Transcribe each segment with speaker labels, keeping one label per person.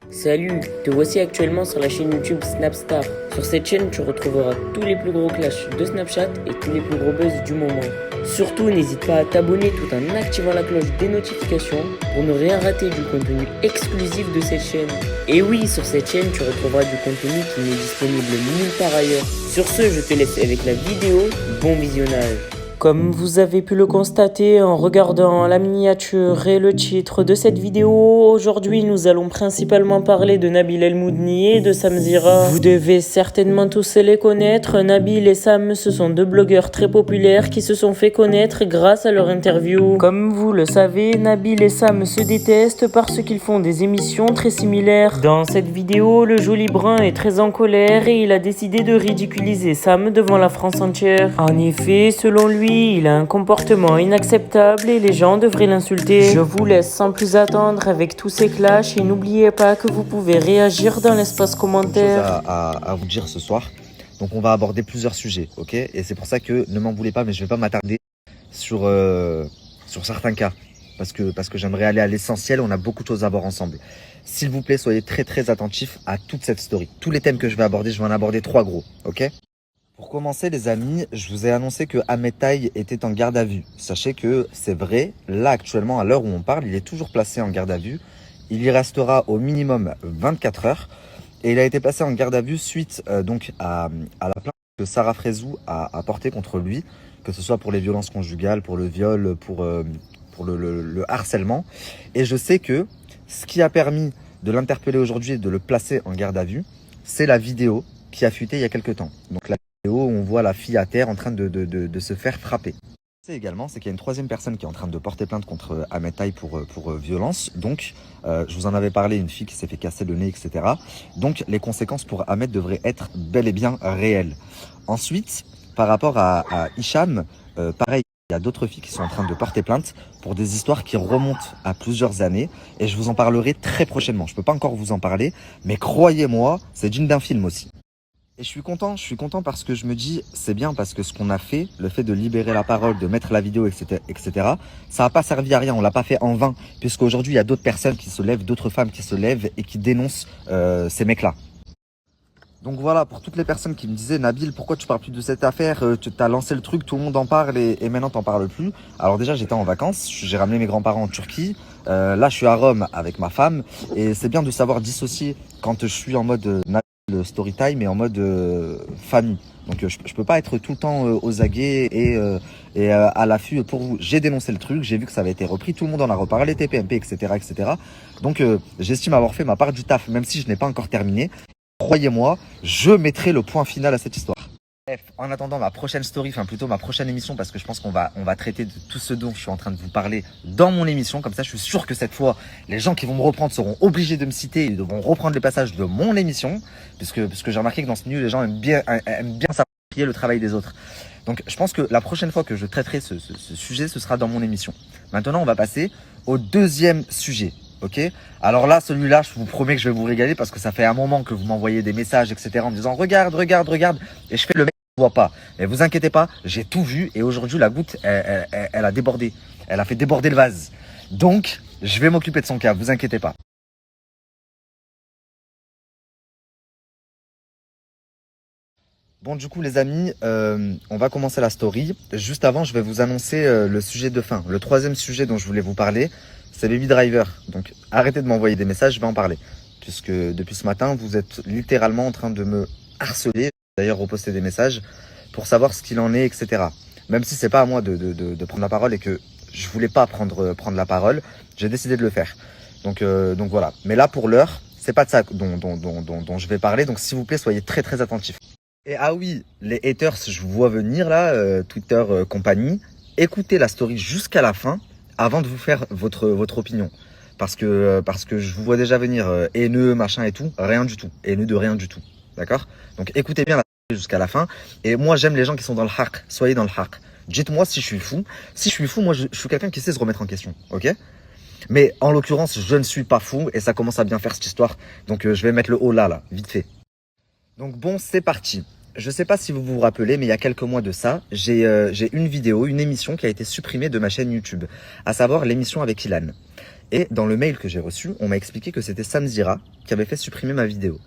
Speaker 1: Salut, te voici actuellement sur la chaîne YouTube Snapstar. Sur cette chaîne, tu retrouveras tous les plus gros clashs de Snapchat et tous les plus gros buzz du moment. Surtout, n'hésite pas à t'abonner tout en activant la cloche des notifications pour ne rien rater du contenu exclusif de cette chaîne. Et oui, sur cette chaîne, tu retrouveras du contenu qui n'est disponible nulle part ailleurs. Sur ce, je te laisse avec la vidéo. Bon visionnage. Comme vous avez pu le constater en regardant la miniature et le titre de cette vidéo, aujourd'hui nous allons principalement parler de Nabil El Moudni et de Sam Zira. Vous devez certainement tous les connaître. Nabil et Sam, ce sont deux blogueurs très populaires qui se sont fait connaître grâce à leur interview. Comme vous le savez, Nabil et Sam se détestent parce qu'ils font des émissions très similaires. Dans cette vidéo, le joli brun est très en colère et il a décidé de ridiculiser Sam devant la France entière. En effet, selon lui, il a un comportement inacceptable et les gens devraient l'insulter. Je vous laisse sans plus attendre avec tous ces clashs et n'oubliez pas que vous pouvez réagir dans l'espace commentaire.
Speaker 2: À vous dire ce soir. Donc on va aborder plusieurs sujets, ok? Et c'est pour ça que ne m'en voulez pas, mais je vais pas m'attarder sur certains cas. Parce que j'aimerais aller à l'essentiel, on a beaucoup de choses à voir ensemble. S'il vous plaît, soyez très attentifs à toute cette story. Tous les thèmes que je vais aborder, je vais en aborder 3 gros, ok? Pour commencer les amis, je vous ai annoncé que Ahmed Taï était en garde à vue. Sachez que c'est vrai, là actuellement à l'heure où on parle, il est toujours placé en garde à vue. Il y restera au minimum 24 heures. Et il a été placé en garde à vue suite donc à la plainte que Sarah Frézou a portée contre lui, que ce soit pour les violences conjugales, pour le viol, pour le harcèlement. Et je sais que ce qui a permis de l'interpeller aujourd'hui et de le placer en garde à vue, c'est la vidéo qui a fuité il y a quelques temps. Donc la vidéo où on voit la fille à terre en train de se faire frapper. C'est également, c'est qu'il y a une troisième personne qui est en train de porter plainte contre Ahmed Taï pour violence. Donc, je vous en avais parlé, une fille qui s'est fait casser le nez, etc. Donc, les conséquences pour Ahmed devraient être bel et bien réelles. Ensuite, par rapport à Hicham, pareil, il y a d'autres filles qui sont en train de porter plainte pour des histoires qui remontent à plusieurs années. Et je vous en parlerai très prochainement. Je ne peux pas encore vous en parler, mais croyez-moi, c'est digne d'un film aussi. Et je suis content parce que je me dis, c'est bien parce que ce qu'on a fait, le fait de libérer la parole, de mettre la vidéo, etc., ça n'a pas servi à rien, on l'a pas fait en vain, puisqu'aujourd'hui, il y a d'autres personnes qui se lèvent, d'autres femmes qui se lèvent et qui dénoncent ces mecs-là. Donc voilà, pour toutes les personnes qui me disaient, Nabil, pourquoi tu parles plus de cette affaire? Tu as lancé le truc, tout le monde en parle et maintenant t'en parles plus. Alors déjà, j'étais en vacances, j'ai ramené mes grands-parents en Turquie. Là, je suis à Rome avec ma femme et c'est bien de savoir dissocier quand je suis en mode le story time et en mode famille. Donc je peux pas être tout le temps aux aguets et à l'affût pour vous. J'ai dénoncé le truc, j'ai vu que ça avait été repris, tout le monde en a reparlé, TPMP, etc. Donc j'estime avoir fait ma part du taf, même si je n'ai pas encore terminé. Croyez-moi, je mettrai le point final à cette histoire. Bref, en attendant ma prochaine story, enfin plutôt ma prochaine émission, parce que je pense qu'on va traiter de tout ce dont je suis en train de vous parler dans mon émission. Comme ça, je suis sûr que cette fois, les gens qui vont me reprendre seront obligés de me citer et devront reprendre les passages de mon émission, puisque j'ai remarqué que dans ce milieu, les gens aiment bien s'approprier le travail des autres. Donc, je pense que la prochaine fois que je traiterai ce sujet, ce sera dans mon émission. Maintenant, on va passer au deuxième sujet. Ok, alors là, celui-là, je vous promets que je vais vous régaler parce que ça fait un moment que vous m'envoyez des messages, etc. en me disant regarde, et je fais le mec qui ne voit pas. Mais vous inquiétez pas, j'ai tout vu et aujourd'hui la goutte, elle a débordé, elle a fait déborder le vase. Donc, je vais m'occuper de son cas, vous inquiétez pas. Bon, du coup, les amis, on va commencer la story. Juste avant, je vais vous annoncer le sujet de fin. Le troisième sujet dont je voulais vous parler, c'est Baby Driver. Donc, arrêtez de m'envoyer des messages, je vais en parler. Puisque depuis ce matin, vous êtes littéralement en train de me harceler, d'ailleurs reposter des messages, pour savoir ce qu'il en est, etc. Même si c'est pas à moi de prendre la parole et que je voulais pas prendre la parole, j'ai décidé de le faire. Donc voilà. Mais là, pour l'heure, c'est pas de ça dont je vais parler. Donc, s'il vous plaît, soyez très attentifs. Et ah oui, les haters, je vous vois venir là, Twitter compagnie, écoutez la story jusqu'à la fin avant de vous faire votre opinion. Parce que je vous vois déjà venir haineux, machin et tout, rien du tout. Haineux de rien du tout. D'accord? Donc écoutez bien la story jusqu'à la fin. Et moi, j'aime les gens qui sont dans le haq. Soyez dans le haq. Dites-moi si je suis fou. Si je suis fou, moi, je suis quelqu'un qui sait se remettre en question. Ok? Mais en l'occurrence, je ne suis pas fou et ça commence à bien faire cette histoire. Donc je vais mettre le haut là, vite fait. Donc bon, c'est parti. Je sais pas si vous vous rappelez, mais il y a quelques mois de ça, j'ai une vidéo, une émission qui a été supprimée de ma chaîne YouTube, à savoir l'émission avec Ilan. Et dans le mail que j'ai reçu, on m'a expliqué que c'était Samzira qui avait fait supprimer ma vidéo.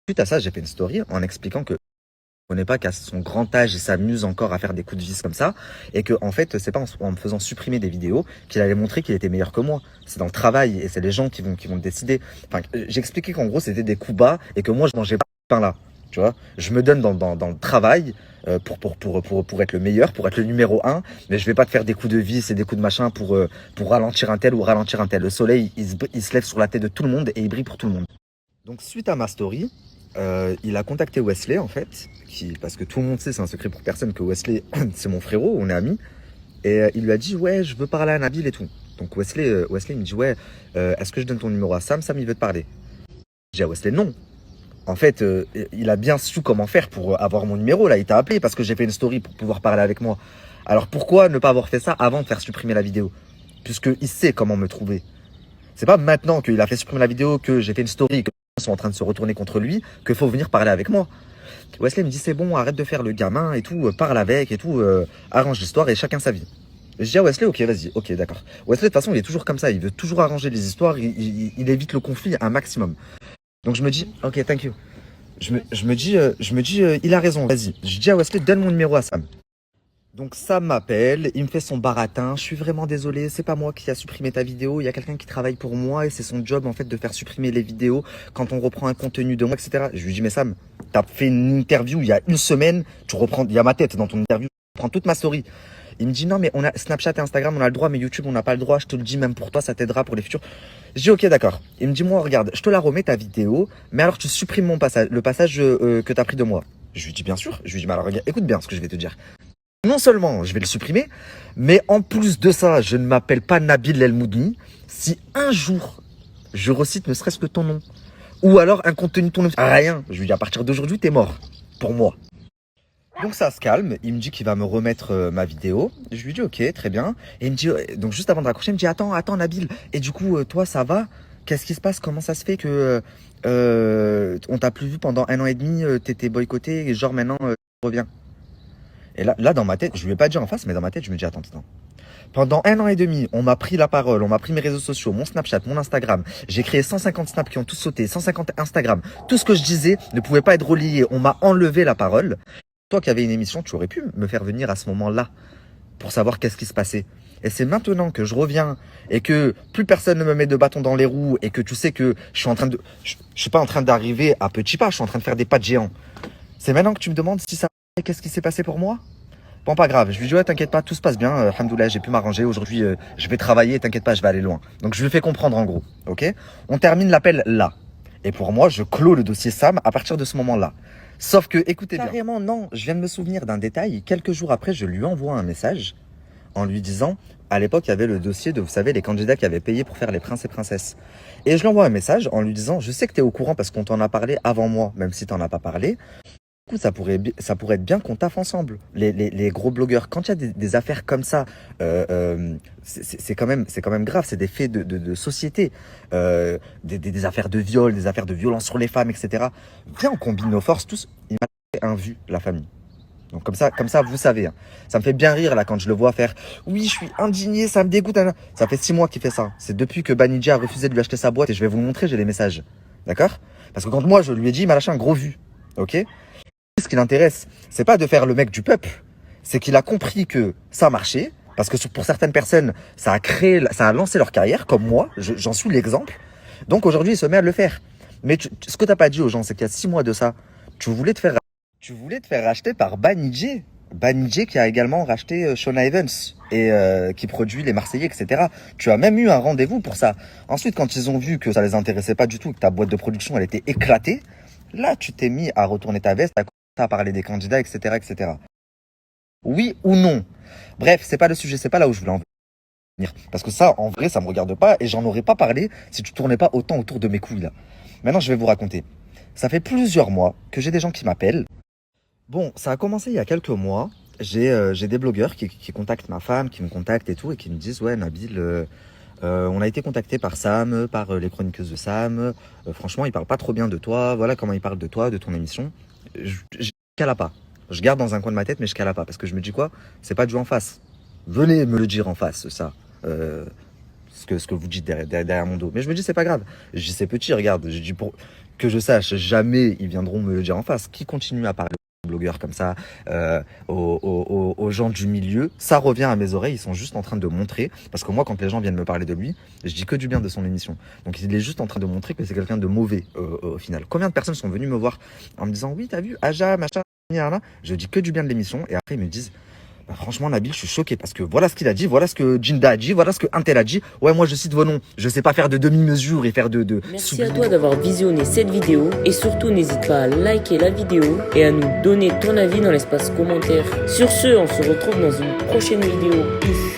Speaker 2: Suite à ça, j'ai fait une story en expliquant que je ne connais pas qu'à son grand âge, il s'amuse encore à faire des coups de vis comme ça, et que en fait, c'est pas en me faisant supprimer des vidéos qu'il allait montrer qu'il était meilleur que moi. C'est dans le travail, et c'est les gens qui vont le décider. Enfin, j'ai expliqué qu'en gros, c'était des coups bas, et que moi, je mangeais pas ce pain-là. Tu vois, je me donne dans le travail pour être le meilleur, pour être le numéro un, mais je vais pas te faire des coups de vis et des coups de machin pour ralentir un tel ou ralentir un tel. Le soleil, il se lève sur la tête de tout le monde et il brille pour tout le monde. Donc suite à ma story, il a contacté Wesley en fait, parce que tout le monde sait, c'est un secret pour personne, que Wesley, c'est mon frérot, on est amis, et il lui a dit ouais, je veux parler à Nabil et tout. Donc Wesley il me dit ouais, est-ce que je donne ton numéro à Sam? Sam il veut te parler. Je dis à Wesley non. En fait, il a bien su comment faire pour avoir mon numéro. Là, il t'a appelé parce que j'ai fait une story pour pouvoir parler avec moi. Alors pourquoi ne pas avoir fait ça avant de faire supprimer la vidéo? Puisqu'il sait comment me trouver. C'est pas maintenant qu'il a fait supprimer la vidéo, que j'ai fait une story, que les gens sont en train de se retourner contre lui, qu'il faut venir parler avec moi. Wesley me dit c'est bon, arrête de faire le gamin et tout, parle avec et tout, arrange l'histoire et chacun sa vie. Je dis à Wesley, ok, vas-y, ok, d'accord. Wesley, de toute façon, il est toujours comme ça, il veut toujours arranger les histoires, il évite le conflit un maximum. Donc je me dis, ok, thank you. Je me dis, il a raison, vas-y. Je dis à Wesley, donne mon numéro à Sam. Donc Sam m'appelle, il me fait son baratin, je suis vraiment désolé, c'est pas moi qui a supprimé ta vidéo, il y a quelqu'un qui travaille pour moi et c'est son job en fait de faire supprimer les vidéos quand on reprend un contenu de moi, etc. Je lui dis, mais Sam, t'as fait une interview il y a une semaine, tu reprends, il y a ma tête dans ton interview, tu reprends toute ma story. Il me dit non mais on a Snapchat et Instagram, on a le droit, mais YouTube on n'a pas le droit, je te le dis même pour toi, ça t'aidera pour les futurs. Je dis ok d'accord. Il me dit moi regarde, je te la remets ta vidéo, mais alors tu supprimes mon passage, le passage que t'as pris de moi. Je lui dis bien sûr, je lui dis mais alors regarde, écoute bien ce que je vais te dire. Non seulement je vais le supprimer, mais en plus de ça, je ne m'appelle pas Nabil El Moudni. Si un jour je recite ne serait-ce que ton nom, ou alors un contenu de ton nom, rien, je lui dis à partir d'aujourd'hui t'es mort, pour moi. Donc ça se calme, il me dit qu'il va me remettre ma vidéo. Je lui dis ok, très bien. Et il me dit, donc juste avant de raccrocher, il me dit attends Nabil, et du coup toi ça va? Qu'est-ce qui se passe? Comment ça se fait que on t'a plus vu pendant 1 an et demi, t'étais boycotté et genre maintenant tu reviens? Et là dans ma tête, je lui ai pas dit en face, mais dans ma tête je me dis attends. Pendant 1 an et demi, on m'a pris la parole, on m'a pris mes réseaux sociaux, mon Snapchat, mon Instagram. J'ai créé 150 snaps qui ont tous sauté, 150 Instagram. Tout ce que je disais ne pouvait pas être relié, on m'a enlevé la parole. Toi qui avais une émission, tu aurais pu me faire venir à ce moment-là pour savoir qu'est-ce qui se passait. Et c'est maintenant que je reviens et que plus personne ne me met de bâton dans les roues et que tu sais que je suis en train de, je suis pas en train d'arriver à petits pas, je suis en train de faire des pas de géant. C'est maintenant que tu me demandes si ça va, qu'est-ce qui s'est passé pour moi? Bon, pas grave. Je lui dis ouais, t'inquiète pas, tout se passe bien. Alhamdoulilah, j'ai pu m'arranger. Aujourd'hui, je vais travailler. T'inquiète pas, je vais aller loin. Donc je lui fais comprendre en gros. Ok? On termine l'appel là. Et pour moi, je clôt le dossier Sam à partir de ce moment-là. Sauf que, écoutez bien. Carrément, non. Je viens de me souvenir d'un détail. Quelques jours après, je lui envoie un message en lui disant, à l'époque, il y avait le dossier de, vous savez, les candidats qui avaient payé pour faire les princes et princesses. Et je lui envoie un message en lui disant, je sais que tu es au courant parce qu'on t'en a parlé avant moi, même si tu n'en as pas parlé. Du coup, ça pourrait être bien qu'on taffe ensemble. Les gros blogueurs, quand il y a des affaires comme ça, c'est quand même grave. C'est des faits de société, des affaires de viol, des affaires de violence sur les femmes, etc. Viens, on combine nos forces tous. Il m'a fait un vu, la famille. Donc comme ça, vous savez. Hein. Ça me fait bien rire là quand je le vois faire. Oui, je suis indigné, ça me dégoûte. Ça fait 6 mois qu'il fait ça. C'est depuis que Banidji a refusé de lui acheter sa boîte et je vais vous le montrer. J'ai les messages, d'accord? Parce que quand moi je lui ai dit, il m'a lâché un gros vu, ok? Ce qui l'intéresse, c'est pas de faire le mec du peuple, c'est qu'il a compris que ça marchait, parce que pour certaines personnes, ça a lancé leur carrière, comme moi, j'en suis l'exemple. Donc aujourd'hui, il se met à le faire. Mais ce que t'as pas dit aux gens, c'est qu'il y a 6 mois de ça, tu voulais te faire racheter par Banijé. Banijé qui a également racheté Shona Evans et qui produit les Marseillais, etc. Tu as même eu un rendez-vous pour ça. Ensuite, quand ils ont vu que ça les intéressait pas du tout, que ta boîte de production, elle était éclatée, là, tu t'es mis à retourner ta veste, à parler des candidats, etc., etc. Oui ou non? Bref, c'est pas le sujet, c'est pas là où je voulais en venir. Parce que ça, en vrai, ça me regarde pas et j'en aurais pas parlé si tu tournais pas autant autour de mes couilles là. Maintenant, je vais vous raconter. Ça fait plusieurs mois que j'ai des gens qui m'appellent. Bon, ça a commencé il y a quelques mois. J'ai des blogueurs qui contactent ma femme, qui me contactent et tout, et qui me disent ouais, Nabil, on a été contacté par Sam, par les chroniqueuses de Sam. Franchement, il parle pas trop bien de toi. Voilà comment il parle de toi, de ton émission. Je cala pas. Je garde dans un coin de ma tête, mais je cala pas. Parce que je me dis quoi? C'est pas du en face. Venez me le dire en face, ça. ce que vous dites derrière mon dos. Mais je me dis, c'est pas grave. Je dis, c'est petit, regarde. Je dis, pour que je sache, jamais ils viendront me le dire en face. Qui continue à parler aux blogueurs comme ça, aux gens du milieu, ça revient à mes oreilles. Ils sont juste en train de montrer, parce que moi, quand les gens viennent me parler de lui, je dis que du bien de son émission. Donc il est juste en train de montrer que c'est quelqu'un de mauvais au final. Combien de personnes sont venues me voir en me disant, oui, t'as vu, Aja, machin, là. Je dis que du bien de l'émission, et après ils me disent, bah franchement, Nabil, je suis choqué parce que voilà ce qu'il a dit, voilà ce que Jinda a dit, voilà ce que Intel a dit. Ouais, moi je cite vos noms. Je sais pas faire de demi-mesure et faire de
Speaker 1: Merci à toi d'avoir visionné cette vidéo et surtout n'hésite pas à liker la vidéo et à nous donner ton avis dans l'espace commentaire. Sur ce, on se retrouve dans une prochaine vidéo. Peace.